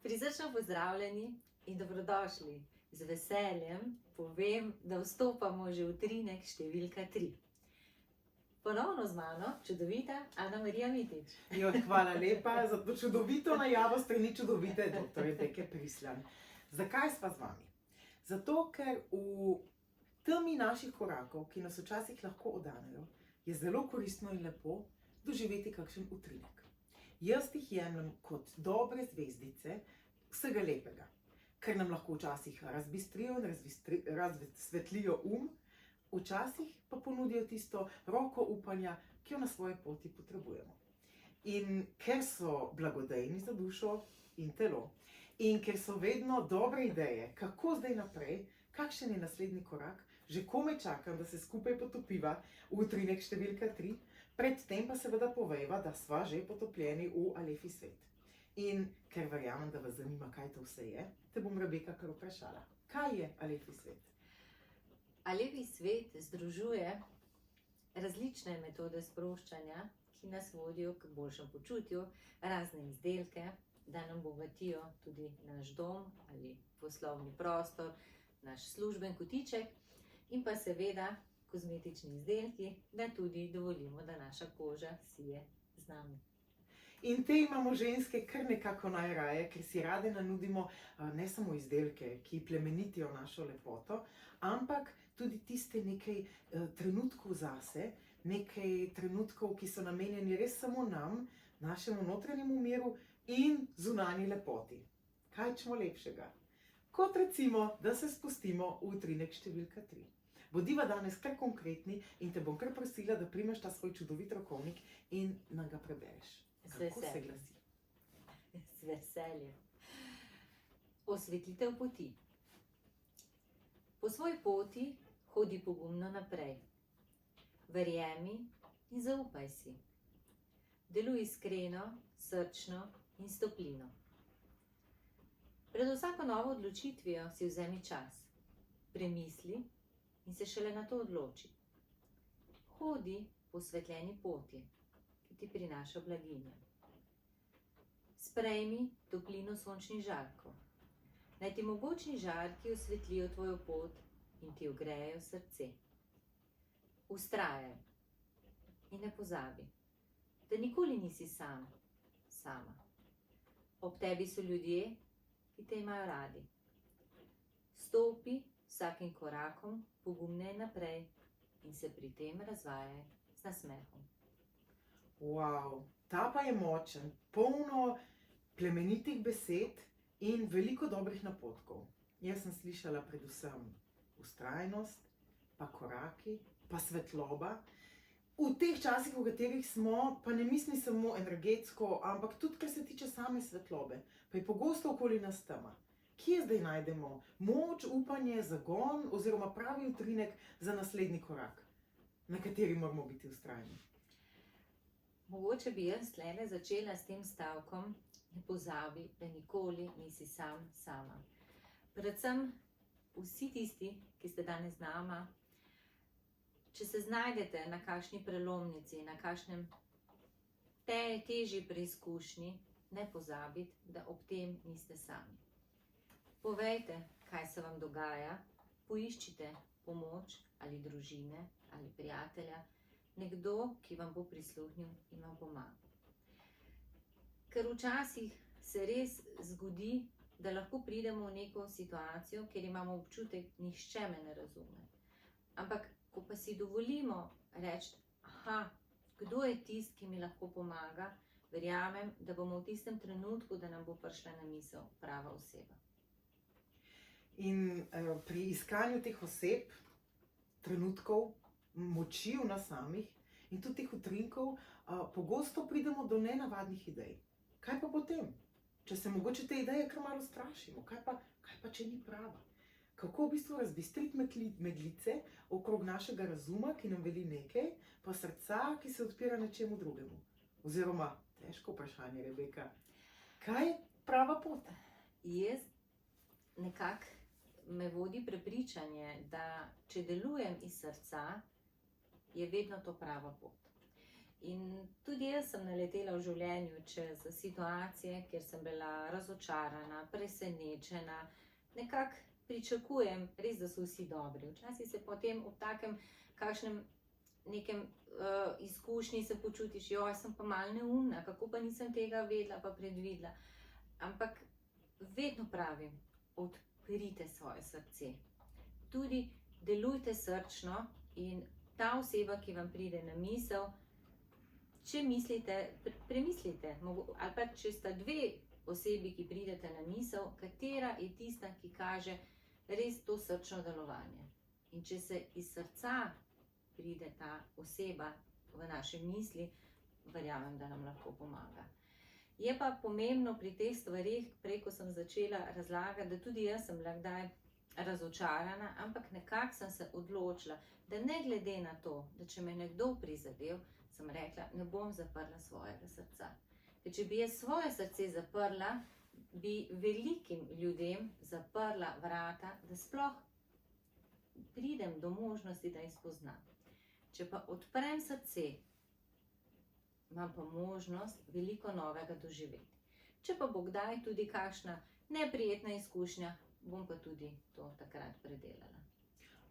Prisrčno pozdravljeni in dobrodošli. Z veseljem povem, da vstopamo že v utrinek številka 3. Ponovno z mano čudovita Ana Marija Mitić. Hvala lepa za to čudovito najavo strani čudovite dr. Rebeke Prislan. Zakaj sva z vami? Zato, ker v temi naših korakov, ki nas včasih lahko odanejo, je zelo koristno in lepo doživeti kakšen utrinek. Jaz jih jemljem kot dobre zvezdice vsega lepega, ker nam lahko včasih razbistrijo in razsvetlijo včasih pa ponudijo tisto roko upanja, ki jo na svoji poti potrebujemo. In ker so blagodejni za dušo in telo, in ker so vedno dobre ideje, kako zdaj naprej, kakšen je naslednji korak, že komaj čakam, da se skupaj potopiva v utrinek številka 3, predtem pa seveda povejva, da sva že potopljeni v Alefi svet. In ker verjamem, da vas zanima, kaj to vse je, te bom Rebeka kar vprašala. Kaj je Alefi svet? Alefi svet združuje različne metode sproščanja, ki nas vodijo k boljšem počutju, razne izdelke, da nam bogatijo tudi naš dom ali poslovni prostor, naš služben kotiček in pa seveda kozmetični izdelki, da tudi dovolimo, da naša koža sije z nami. In te imamo ženske kar nekako najraje, ker si rade nanudimo ne samo izdelke, ki plemenitijo našo lepoto, ampak tudi tiste nekaj trenutkov zase, nekaj trenutkov, ki so namenjeni res samo nam, našemu notranjemu miru in zunanji lepoti. Kaj čemo lepšega? Kot recimo, da se spustimo v utrinek številka 3. Bodiva danes kar konkretni in te bom kar prosila, da primeš ta svoj čudovit rokovnik in nam ga prebereš. Kako se glasi? Z veseljem. Osvetlitev poti. Po svoji poti hodi pogumno naprej. Verjemi in zaupaj si. Deluj iskreno, srčno in s toplino. Pred vsako novo odločitvijo si vzemi čas. Premisli in se šele na to odloči. Hodi po osvetljeni poti, ki ti prinaša blaginjo. Sprejmi toplino sončnih žarkov. Naj ti mogočni žarki osvetlijo tvojo pot in ti ogrejejo srce. Vztrajaj in ne pozabi, da nikoli nisi sam, sama. Ob tebi so ljudje, ki te imajo radi. Stopi vsakim korakom pogumneje naprej in se pri tem razvajaj z nasmehom. Wow, ta pa je močen, polno plemenitih besed in veliko dobrih napotkov. Jaz sem slišala predvsem vztrajnost, pa koraki, pa svetloba. V teh časih, v katerih smo, pa ne mislim samo energetsko, ampak tudi, kar se tiče same svetlobe, pa je pogosto okoli nas tema. Kje zdaj najdemo moč, upanje, zagon oziroma pravi utrinek za naslednji korak, na kateri moramo biti vztrajni? Mogoče bi jaz tlele začela s tem stavkom: ne pozabi, da nikoli nisi sam, sama. Predvsem vsi tisti, ki ste danes z nama, če se znajdete na kakšni prelomnici, na kakšnem težji preizkušnji, ne pozabite, da ob tem niste sami. Povejte, kaj se vam dogaja, poiščite pomoč ali družine ali prijatelja, nekdo, ki vam bo prisluhnil in vam pomagal. Ker včasih se res zgodi, da lahko pridemo v neko situacijo, kjer imamo občutek, nihče me ne razume. Ampak, ko pa si dovolimo reči, kdo je tisti, ki mi lahko pomaga, verjamem, da bomo v tistem trenutku, da nam bo prišla na misel prava oseba. In pri iskanju teh oseb, trenutkov, moči v nas samih in tudi teh utrinkov, pogosto pridemo do nenavadnih idej. Kaj pa potem? Če se mogoče te ideje kar malo strašimo, kaj pa če ni prava? Kako v bistvu razbistriti meglice okrog našega razuma, ki nam veli nekaj, pa srca, ki se odpira nečemu drugemu? Oziroma, težko vprašanje, Rebeka, kaj je prava pot? Jaz nekako me vodi prepričanje, da če delujem iz srca, je vedno to prava pot. In tudi jaz sem naletela v življenju čez situacije, kjer sem bila razočarana, presenečena, nekako pričakujem, res, da so vsi dobri. Včasih se potem ob takem kakšnem nekem izkušnji se počutiš, joj, sem pa malo neumna, kako pa nisem tega vedela pa predvidela. Ampak vedno pravim, odprite svoje srce. Tudi delujte srčno in ta oseba, ki vam pride na misel, če mislite, premislite, ali pa če sta dve osebi, ki pridete na misel, katera je tista, ki kaže res to srčno delovanje. In če se iz srca pride ta oseba v naše misli, verjamem, da nam lahko pomaga. Je pa pomembno pri teh stvarih, prej ko sem začela razlagati, da tudi jaz sem bila kdaj razočarana, ampak nekako sem se odločila, da ne glede na to, da če me nekdo prizadel, sem rekla, ne bom zaprla svojega srca. Ker če bi jaz svoje srce zaprla, bi velikim ljudem zaprla vrata, da sploh pridem do možnosti, da jih spoznam. Če pa odprem srce, imam pa možnost veliko novega doživeti. Če pa bo kdaj tudi kakšna neprijetna izkušnja, bom pa tudi to takrat predelala.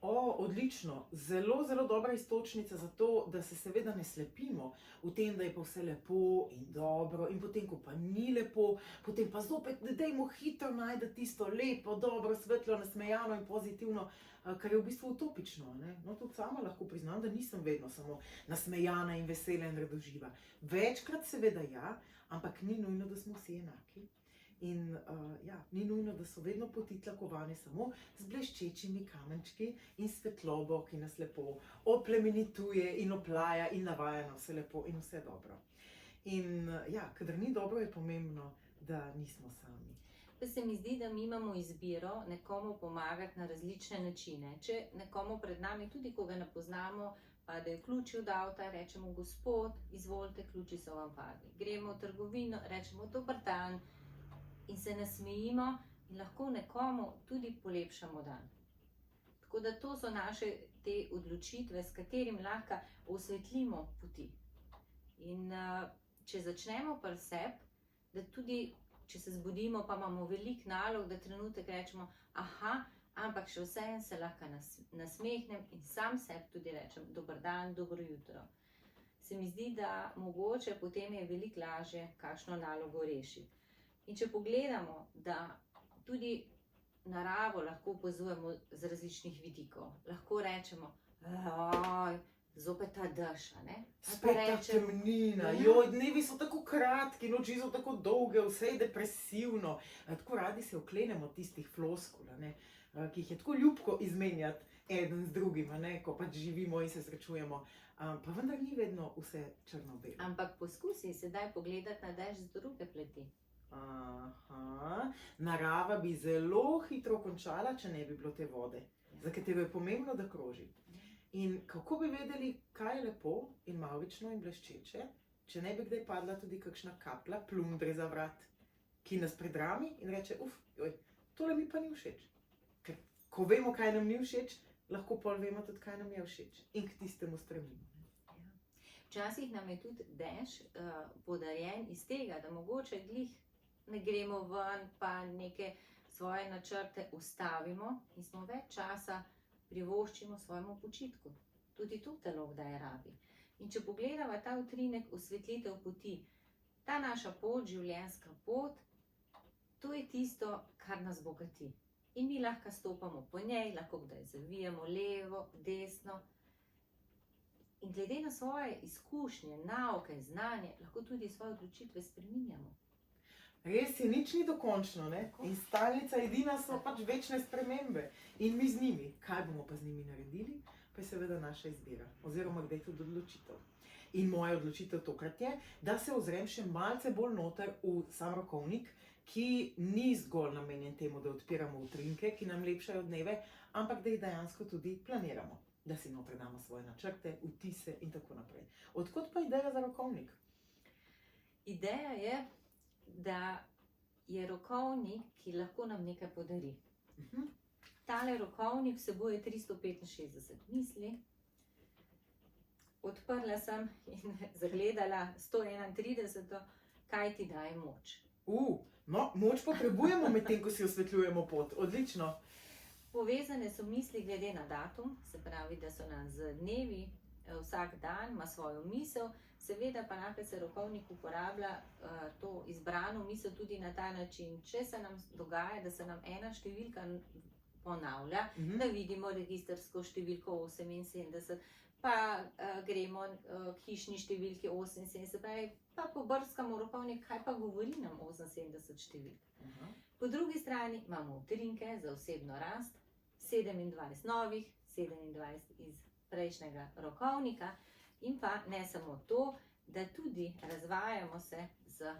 Odlično. Zelo, zelo dobra iztočnica za to, da se seveda ne slepimo v tem, da je pa vse lepo in dobro in potem, ko pa ni lepo, potem pa zopet, da dajmo hitro najti tisto lepo, dobro, svetlo, nasmejano in pozitivno, kar je v bistvu utopično, ne? No, tudi sama lahko priznam, da nisem vedno samo nasmejana in vesela in radoživa. Večkrat seveda ja, ampak ni nujno, da smo vsi enaki. In ni nujno, da so vedno poti tlakovane samo z bleščečimi kamenčki in svetlobo, ki nas lepo oplemenituje in oplaja in navaja na vse lepo in vse dobro. In kadar ni dobro, je pomembno, da nismo sami. Pa se mi zdi, da mi imamo izbiro nekomu pomagati na različne načine. Če nekomu pred nami, tudi ko ga ne poznamo, pa da je ključi od avta, rečemo, gospod, izvolite, ključi so vam padli. Gremo v trgovino, rečemo, dober dan, in se nasmejimo in lahko nekomu tudi polepšamo dan. Tako da to so naše te odločitve, s katerim lahko osvetlimo poti. In če začnemo pri sebi, da tudi, če se zbudimo, pa imamo veliko nalog, da trenutek rečemo, aha, ampak še vseeno se lahko nasmehnem in sam sebi tudi rečem, dober dan, dobro jutro. Se mi zdi, da mogoče potem je veliko lažje kakšno nalogo rešiti. In če pogledamo, da tudi naravo lahko opazujemo z različnih vidikov, lahko rečemo, zopet ta dež, ne? Spet ta temnina, dnevi so tako kratki, noči so tako dolge, vse je depresivno. Tako radi se oklenemo tistih floskul, ki jih je tako ljubko izmenjati eden z drugim, ko pač živimo in se srečujemo. Pa vendar ni vedno vse črno-belo. Ampak poskusi sedaj pogledati na dež z druge plati. Narava bi zelo hitro končala, če ne bi bilo te vode, za katero je pomembno, da kroži. In kako bi vedeli, kaj je lepo in mavrično in bleščeče, če ne bi kdaj padla tudi kakšna kapla plundre za vrat, ki nas predrami in reče, tole mi pa ni všeč. Ker ko vemo, kaj nam ni všeč, lahko pol vemo tudi, kaj nam je všeč in k tistemu stremimo. Včasih nam je tudi dež podarjen iz tega, da mogoče glih ne gremo ven, pa neke svoje načrte ustavimo in smo več časa privoščimo svojemu počitku. Tudi to telo kdaj rabi. In če pogledava ta utrinek osvetlitev poti, ta naša pot, življenjska pot, to je tisto, kar nas bogati. In mi lahko stopamo po njej, lahko kdaj zavijemo levo, desno. In glede na svoje izkušnje, nauke, znanje, lahko tudi svoje odločitve spreminjamo. Res je, nič ni dokončno, ne? In stalnica edina so pač večne spremembe. In mi z njimi. Kaj bomo pa z njimi naredili? Pa je seveda naša izbira. Oziroma, kdaj tudi odločitev. In moja odločitev tokrat je, da se ozrem še malce bolj noter v sam rokovnik, ki ni zgolj namenjen temu, da odpiramo utrinke, ki nam lepšajo dneve, ampak da jih dejansko tudi planiramo. Da si noter damo svoje načrte, vtise in tako naprej. Odkot pa ideja za rokovnik? Ideja je, da je rokovnik, ki lahko nam nekaj podari. Tale rokovnik vsebuje 365 misli, odprla sem in zagledala 131, kaj ti daje moč. No, moč potrebujemo medtem, ko si osvetljujemo pot. Odlično. Povezane so misli glede na datum, se pravi, da so nas z dnevi, vsak dan ima svojo misel, seveda pa najprej se rokovnik uporablja to izbrano misel tudi na ta način. Če se nam dogaja, da se nam ena številka ponavlja, da vidimo registrsko številko 78, pa gremo k hišni številki 78, pa pobrskamo rokovnik, kaj pa govori nam 78 številk. Po drugi strani imamo utrinke za osebno rast, 27 novih, 27 iz prejšnjega rokovnika in pa ne samo to, da tudi razvajamo se z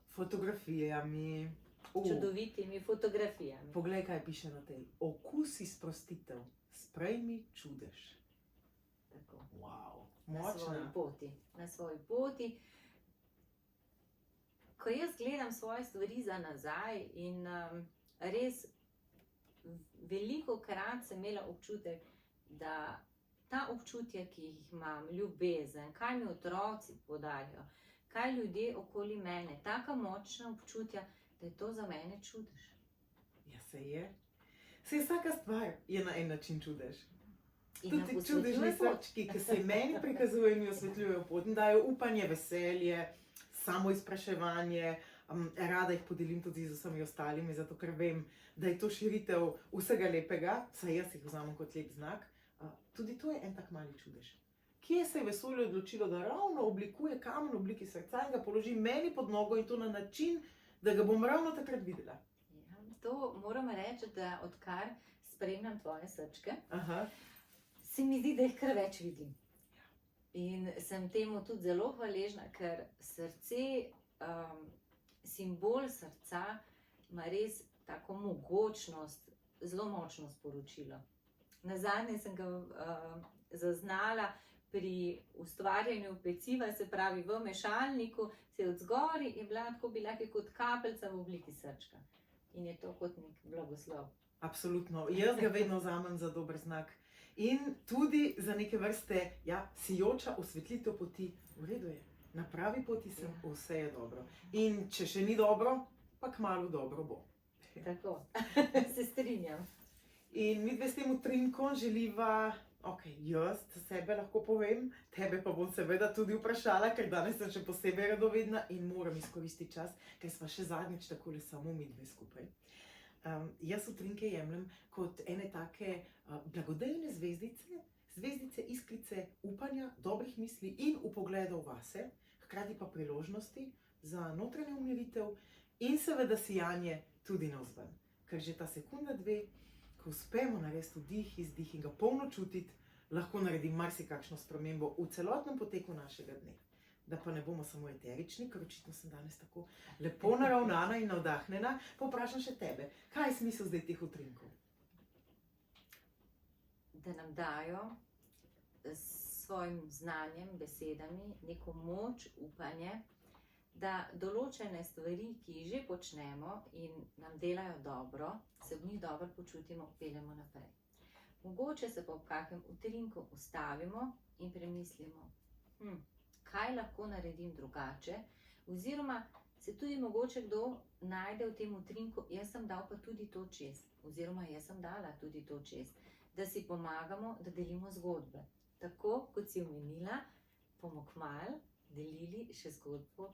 fotografijami. Čudovitimi fotografijami. Poglej, kaj piše na tej. Okusi sprostitev, sprejmi čudež. Tako. Wow, Na svoji močna. poti. Na svoji poti. Ko jaz gledam svoje stvari za nazaj in res veliko krat sem imela občutek, da ta občutja, ki jih imam, ljubezen, kaj mi otroci podarijo, kaj ljudje okoli mene, taka močna občutja, da je to za mene čudež. Ja, se je. Saj vsaka stvar je na en način čudež. In Tudi nam ti posvetljuje čudežni pot. srčki, ki se meni prikazujejo in mi osvetljujejo pot in dajo upanje, veselje, samo izpraševanje. Rada jih podelim tudi z vsemi ostalimi, zato ker vem, da je to širitev vsega lepega, saj jaz jih vzamem kot lep znak. Tudi to je en tak mali čudež. Kje se je vesolje odločilo, da ravno oblikuje kamen v obliki srca in ga položi meni pod nogo in to na način, da ga bom ravno takrat videla. Ja, to moram reči, da odkar spremljam tvoje srčke, se mi zdi, da jih kar več vidim. In sem temu tudi zelo hvaležna, ker srce, simbol srca ima res tako mogočnost, zelo močno sporočilo. Nazadnje sem ga zaznala pri ustvarjanju peciva, se pravi v mešalniku, se je od zgori je bila tako kot kapljica v obliki srčka. In je to kot nek blagoslov. Absolutno, jaz ga vedno vzamem za dober znak. In tudi za neke vrste, sijoča osvetlitev poti, v redu je. Na pravi poti sem, vse je dobro. In če še ni dobro, pa kmalu dobro bo. Tako, se strinjam. In mi dve s tem utrinkom želiva, jaz za sebe lahko povem, tebe pa bom seveda tudi vprašala, ker danes sem še posebej radovedna in moram izkoristiti čas, ker sva še zadnjič takole samo mi dve skupaj. Jaz utrinke jemljem kot ene take blagodejne zvezdice, zvezdice, iskrice upanja, dobrih misli in vpogledov vase, hkrati pa priložnosti za notranjo umiritev in seveda sijanje tudi navzven. Ker že ta sekunda, dve, ko uspemo narediti vdih, izdih in ga polno čutiti, lahko naredim marsikakšno spremembo v celotnem poteku našega dne. Da pa ne bomo samo eterični, ker očitno sem danes tako lepo naravnana in navdahnjena, pa vprašam še tebe, kaj je smisel zdaj teh utrinkov? Da nam dajo s svojim znanjem, besedami, neko moč, upanje, da določene stvari, ki jih že počnemo in nam delajo dobro, se v njih dobro počutimo, peljemo naprej. Mogoče se pa ob kakem utrinku ustavimo in premislimo, kaj lahko naredim drugače, oziroma se tudi mogoče kdo najde v tem utrinku, jaz sem dal pa tudi to čez, oziroma jaz sem dala tudi to čez, da si pomagamo, da delimo zgodbe. Tako, kot si omenila, bomo kmalu delili še zgodbo.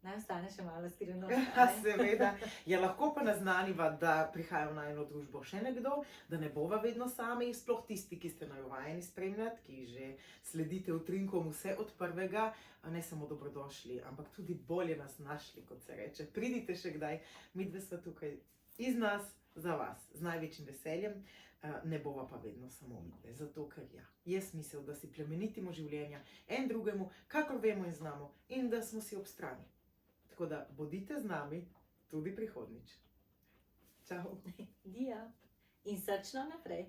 Naj ostane še malo skrivnostna. Seveda. Lahko pa naznaniva, da prihaja v najino družbo še nekdo, da ne bova vedno sami, sploh tisti, ki ste navajeni spremljati, ki že sledite utrinkom vse od prvega, ne samo dobrodošli, ampak tudi bolje nas našli, kot se reče. Pridite še kdaj, mi dve sva tukaj iz nas, za vas, z največjim veseljem, ne bova pa vedno samo mi dve, zato ker je smisel, da si plemenitimo življenja en drugemu, kakor vemo in znamo, in da smo si ob strani. Tako da bodite z nami tudi prihodnjič. Čau. Dio. In srčno naprej.